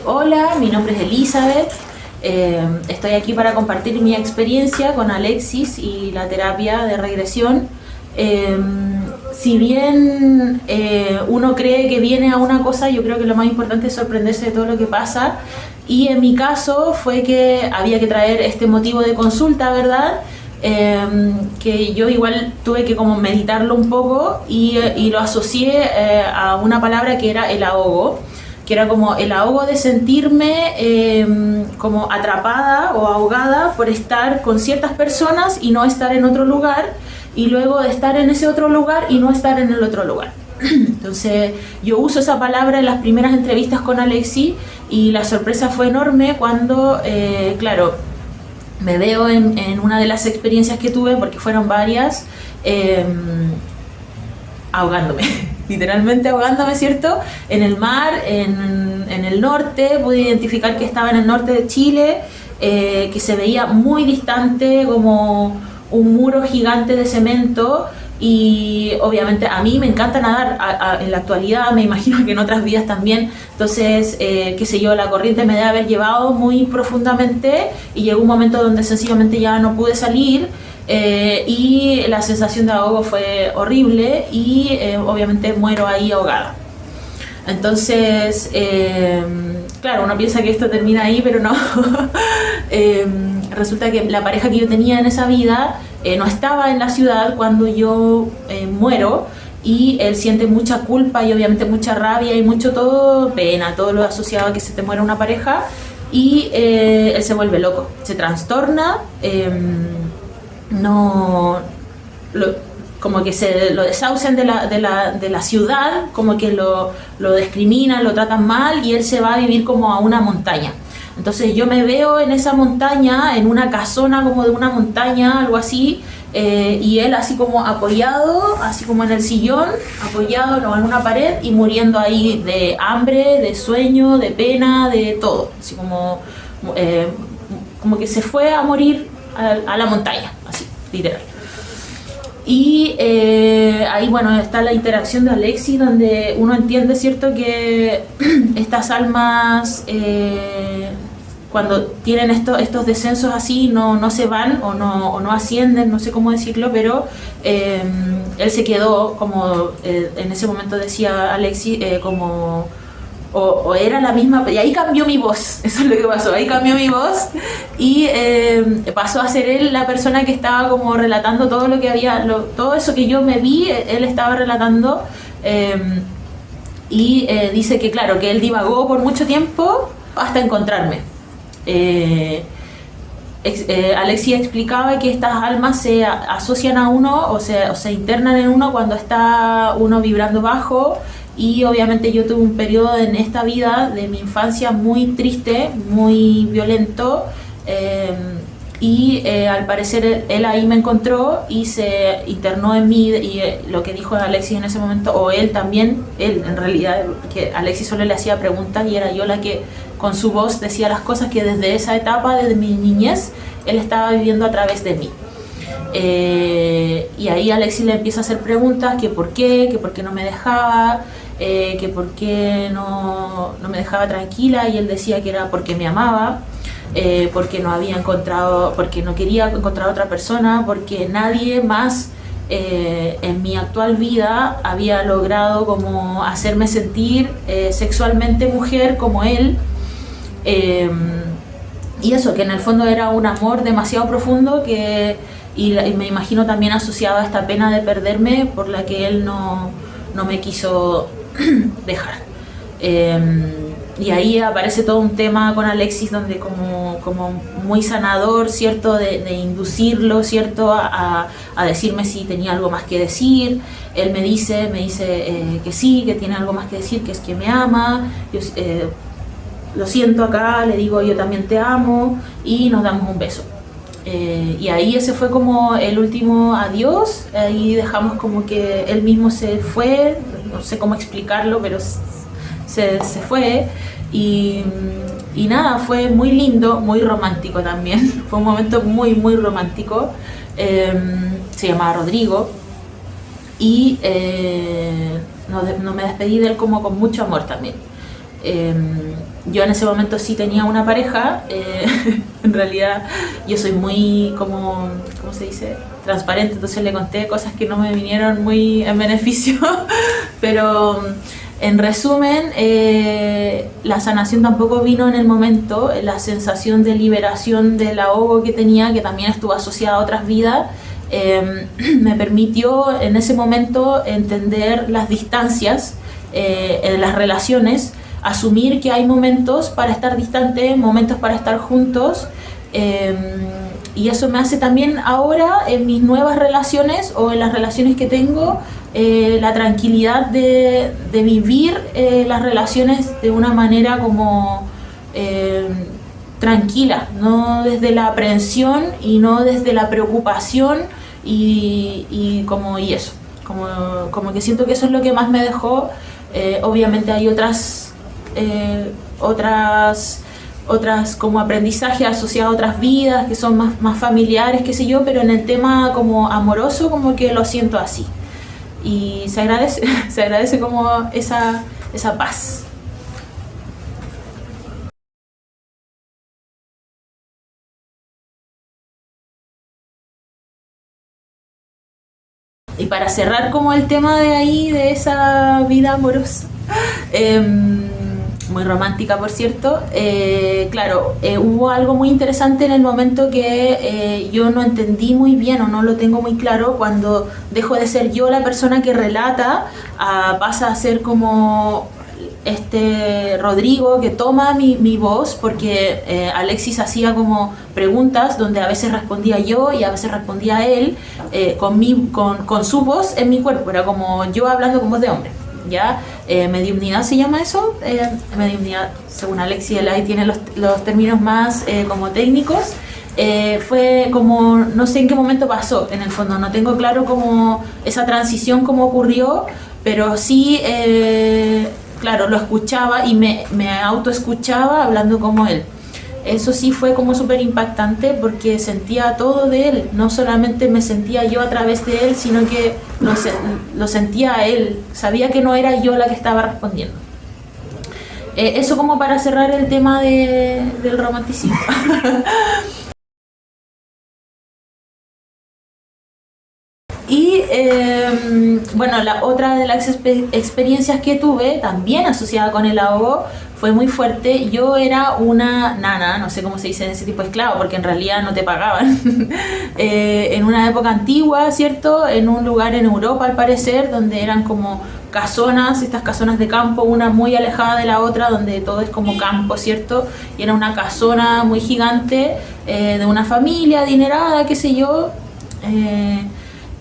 Hola, mi nombre es Elizabeth. Estoy aquí para compartir mi experiencia con Alexis y la terapia de regresión. Si bien uno cree que viene a una cosa, yo creo que lo más importante es sorprenderse de todo lo que pasa. Y en mi caso fue que había que traer este motivo de consulta, ¿verdad? Que yo igual tuve que como meditarlo un poco y lo asocié a una palabra que era el ahogo, que era como el ahogo de sentirme como atrapada o ahogada por estar con ciertas personas y no estar en otro lugar, y luego de estar en ese otro lugar y no estar en el otro lugar. Entonces yo uso esa palabra en las primeras entrevistas con Alexi, y la sorpresa fue enorme cuando, claro, me veo en una de las experiencias que tuve, porque fueron varias, ahogándome, literalmente ahogándome, ¿cierto? En el mar, en el norte, pude identificar que estaba en el norte de Chile, que se veía muy distante, como un muro gigante de cemento. Y obviamente a mí me encanta nadar en la actualidad, me imagino que en otras vidas también. Entonces, qué sé yo, la corriente me debe haber llevado muy profundamente y llegó un momento donde sencillamente ya no pude salir, y la sensación de ahogo fue horrible y obviamente muero ahí ahogada. Entonces, claro, uno piensa que esto termina ahí, pero no. Resulta que la pareja que yo tenía en esa vida no estaba en la ciudad cuando yo muero, y él siente mucha culpa y obviamente mucha rabia y mucho todo, pena, todo lo asociado a que se te muera una pareja, y él se vuelve loco, se trastorna, no... como que se lo desahucian de la ciudad, como que lo discriminan, lo tratan mal, y él se va a vivir como a una montaña. Entonces yo me veo en esa montaña, en una casona como de una montaña, algo así, y él así como apoyado, así como en el sillón, apoyado en una pared y muriendo ahí de hambre, de sueño, de pena, de todo. Así como que se fue a morir a la montaña, así, literal. Y ahí, bueno, está la interacción de Alexi, donde uno entiende, ¿cierto?, que estas almas, cuando tienen estos descensos así, no se van o no ascienden, no sé cómo decirlo, pero él se quedó, como en ese momento decía Alexi, como... O era la misma, y ahí cambió mi voz, eso es lo que pasó, ahí cambió mi voz, y pasó a ser él la persona que estaba como relatando todo lo que había, todo eso que yo me vi, él estaba relatando, y dice que claro, que él divagó por mucho tiempo hasta encontrarme. Alexia explicaba que estas almas se asocian a uno, o se internan en uno cuando está uno vibrando bajo. Y obviamente yo tuve un periodo en esta vida de mi infancia muy triste, muy violento, y al parecer él ahí me encontró y se internó en mí, y lo que dijo Alexis en ese momento, o él también, él en realidad, que Alexis solo le hacía preguntas y era yo la que con su voz decía las cosas que desde esa etapa, desde mi niñez, él estaba viviendo a través de mí. Y ahí Alexis le empieza a hacer preguntas, que por qué no me dejaba, que por qué no me dejaba tranquila, y él decía que era porque me amaba, porque no quería encontrar otra persona, porque nadie más en mi actual vida había logrado como hacerme sentir sexualmente mujer como él. Y eso, que en el fondo era un amor demasiado profundo, y me imagino también asociado a esta pena de perderme por la que él no me quiso dejar. Y ahí aparece todo un tema con Alexis, donde como muy sanador, ¿cierto?, de inducirlo, ¿cierto?, a decirme si tenía algo más que decir. Él me dice que sí, que tiene algo más que decir, que es que me ama. Yo, lo siento acá, le digo yo también te amo, y nos damos un beso. Y ahí ese fue como el último adiós. Ahí dejamos como que él mismo se fue, no sé cómo explicarlo, pero se fue, y nada, fue muy lindo, muy romántico también. Fue un momento muy muy romántico. Se llamaba Rodrigo, y no me despedí de él como con mucho amor también. yo en ese momento sí tenía una pareja, en realidad yo soy muy, como, ¿cómo se dice? Transparente, entonces le conté cosas que no me vinieron muy en beneficio, pero en resumen, la sanación tampoco vino en el momento, la sensación de liberación del ahogo que tenía, que también estuvo asociada a otras vidas, me permitió en ese momento entender las distancias en las relaciones, asumir que hay momentos para estar distantes, momentos para estar juntos, y eso me hace también ahora en mis nuevas relaciones o en las relaciones que tengo, la tranquilidad de vivir las relaciones de una manera como tranquila, no desde la aprehensión y no desde la preocupación y eso, como que siento que eso es lo que más me dejó. Obviamente hay otras como aprendizaje asociado a otras vidas que son más familiares, qué sé yo, pero en el tema como amoroso como que lo siento así. Y se agradece, se agradece como esa paz. Y para cerrar como el tema de ahí, de esa vida amorosa, muy romántica por cierto, claro, hubo algo muy interesante en el momento que yo no entendí muy bien o no lo tengo muy claro, cuando dejo de ser yo la persona que relata, pasa a ser como Rodrigo que toma mi voz, porque Alexis hacía como preguntas donde a veces respondía yo y a veces respondía él, con su voz en mi cuerpo, era como yo hablando con voz de hombre. ¿Ya? Mediumnidad se llama eso, mediumnidad, según Alexis, él ahí tiene los términos más como técnicos. Fue como, no sé en qué momento pasó, en el fondo, no tengo claro cómo esa transición cómo ocurrió, pero sí, claro, lo escuchaba y me autoescuchaba hablando como él. Eso sí fue como súper impactante porque sentía todo de él, no solamente me sentía yo a través de él, sino que lo sentía a él, sabía que no era yo la que estaba respondiendo. Eso como para cerrar el tema del romanticismo. Y bueno, la otra de las experiencias que tuve, también asociada con el ahogo, fue muy fuerte. Yo era una nana, no sé cómo se dice en ese tipo de esclavo, porque en realidad no te pagaban. En una época antigua, ¿cierto? En un lugar en Europa, al parecer, donde eran como casonas, estas casonas de campo, una muy alejada de la otra, donde todo es como campo, ¿cierto? Y era una casona muy gigante, de una familia adinerada, qué sé yo.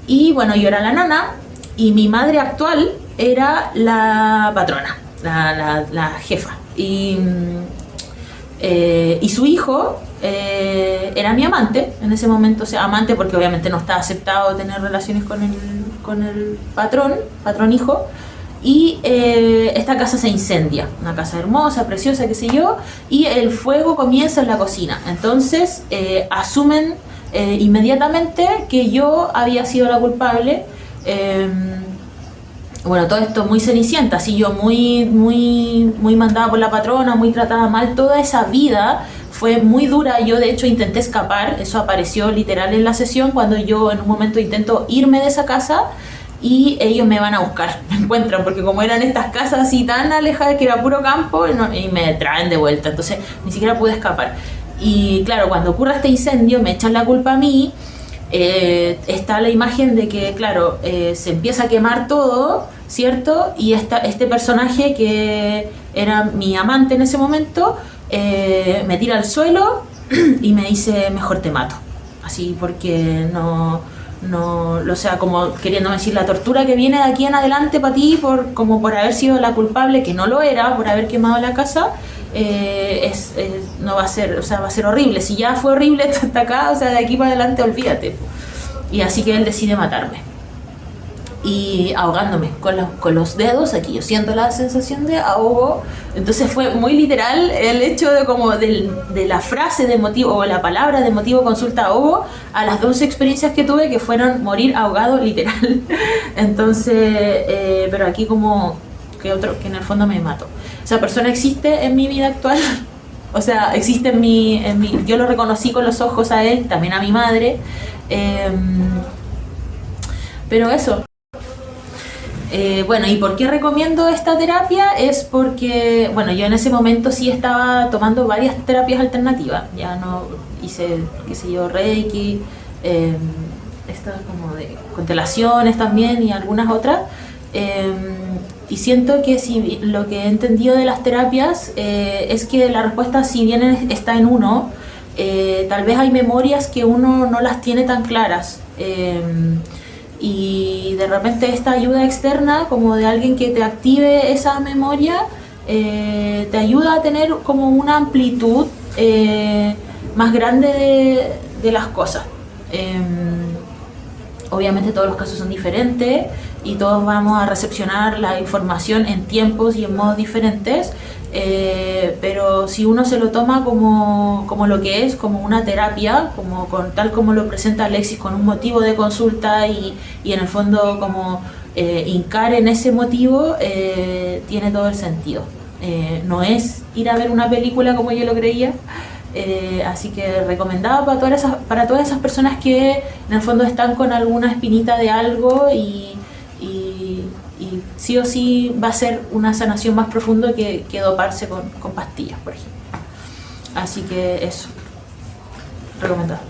Y bueno, yo era la nana y mi madre actual era la patrona, la jefa. Y su hijo era mi amante en ese momento, o sea, amante porque obviamente no está aceptado tener relaciones con el patrón hijo. Y esta casa se incendia, una casa hermosa, preciosa, qué sé yo, y el fuego comienza en la cocina. Entonces asumen inmediatamente que yo había sido la culpable. Bueno, todo esto muy cenicienta, así yo muy mandada por la patrona, muy tratada mal, toda esa vida fue muy dura. Yo de hecho intenté escapar, eso apareció literal en la sesión, cuando yo en un momento intento irme de esa casa y ellos me van a buscar, me encuentran, porque como eran estas casas así tan alejadas que era puro campo, y me traen de vuelta, entonces ni siquiera pude escapar. Y claro, cuando ocurre este incendio me echan la culpa a mí. Está la imagen de que, claro, se empieza a quemar todo, ¿cierto? Y este personaje que era mi amante en ese momento, me tira al suelo y me dice, mejor te mato. Así porque no, o sea, como queriendo decir la tortura que viene de aquí en adelante para ti, como por haber sido la culpable, que no lo era, por haber quemado la casa. No va a ser, o sea, va a ser horrible. Si ya fue horrible hasta acá, o sea, de aquí para adelante olvídate. Y así que él decide matarme y ahogándome con los dedos. Aquí yo siento la sensación de ahogo. Entonces fue muy literal el hecho de como de la frase de motivo o la palabra de motivo consulta ahogo a las 12 experiencias que tuve, que fueron morir ahogado literal. Entonces pero aquí como que en el fondo me mato. esa persona existe en mi vida actual. O sea, existe yo lo reconocí con los ojos a él, también a mi madre. Pero eso. Bueno, ¿y por qué recomiendo esta terapia? Es porque, bueno, yo en ese momento sí estaba tomando varias terapias alternativas. Ya no hice, qué sé yo, Reiki, estas como de constelaciones también y algunas otras. Y siento que si lo que he entendido de las terapias es que la respuesta, si bien está en uno, tal vez hay memorias que uno no las tiene tan claras. Y de repente esta ayuda externa, como de alguien que te active esa memoria, te ayuda a tener como una amplitud más grande de las cosas. Obviamente todos los casos son diferentes y todos vamos a recepcionar la información en tiempos y en modos diferentes, pero si uno se lo toma como lo que es, como una terapia, tal como lo presenta Alexis, con un motivo de consulta y en el fondo como hincar en ese motivo, tiene todo el sentido. No es ir a ver una película como yo lo creía. Así que recomendada para todas esas personas que en el fondo están con alguna espinita de algo y sí o sí va a ser una sanación más profunda que doparse con pastillas, por ejemplo. Así que eso, recomendado.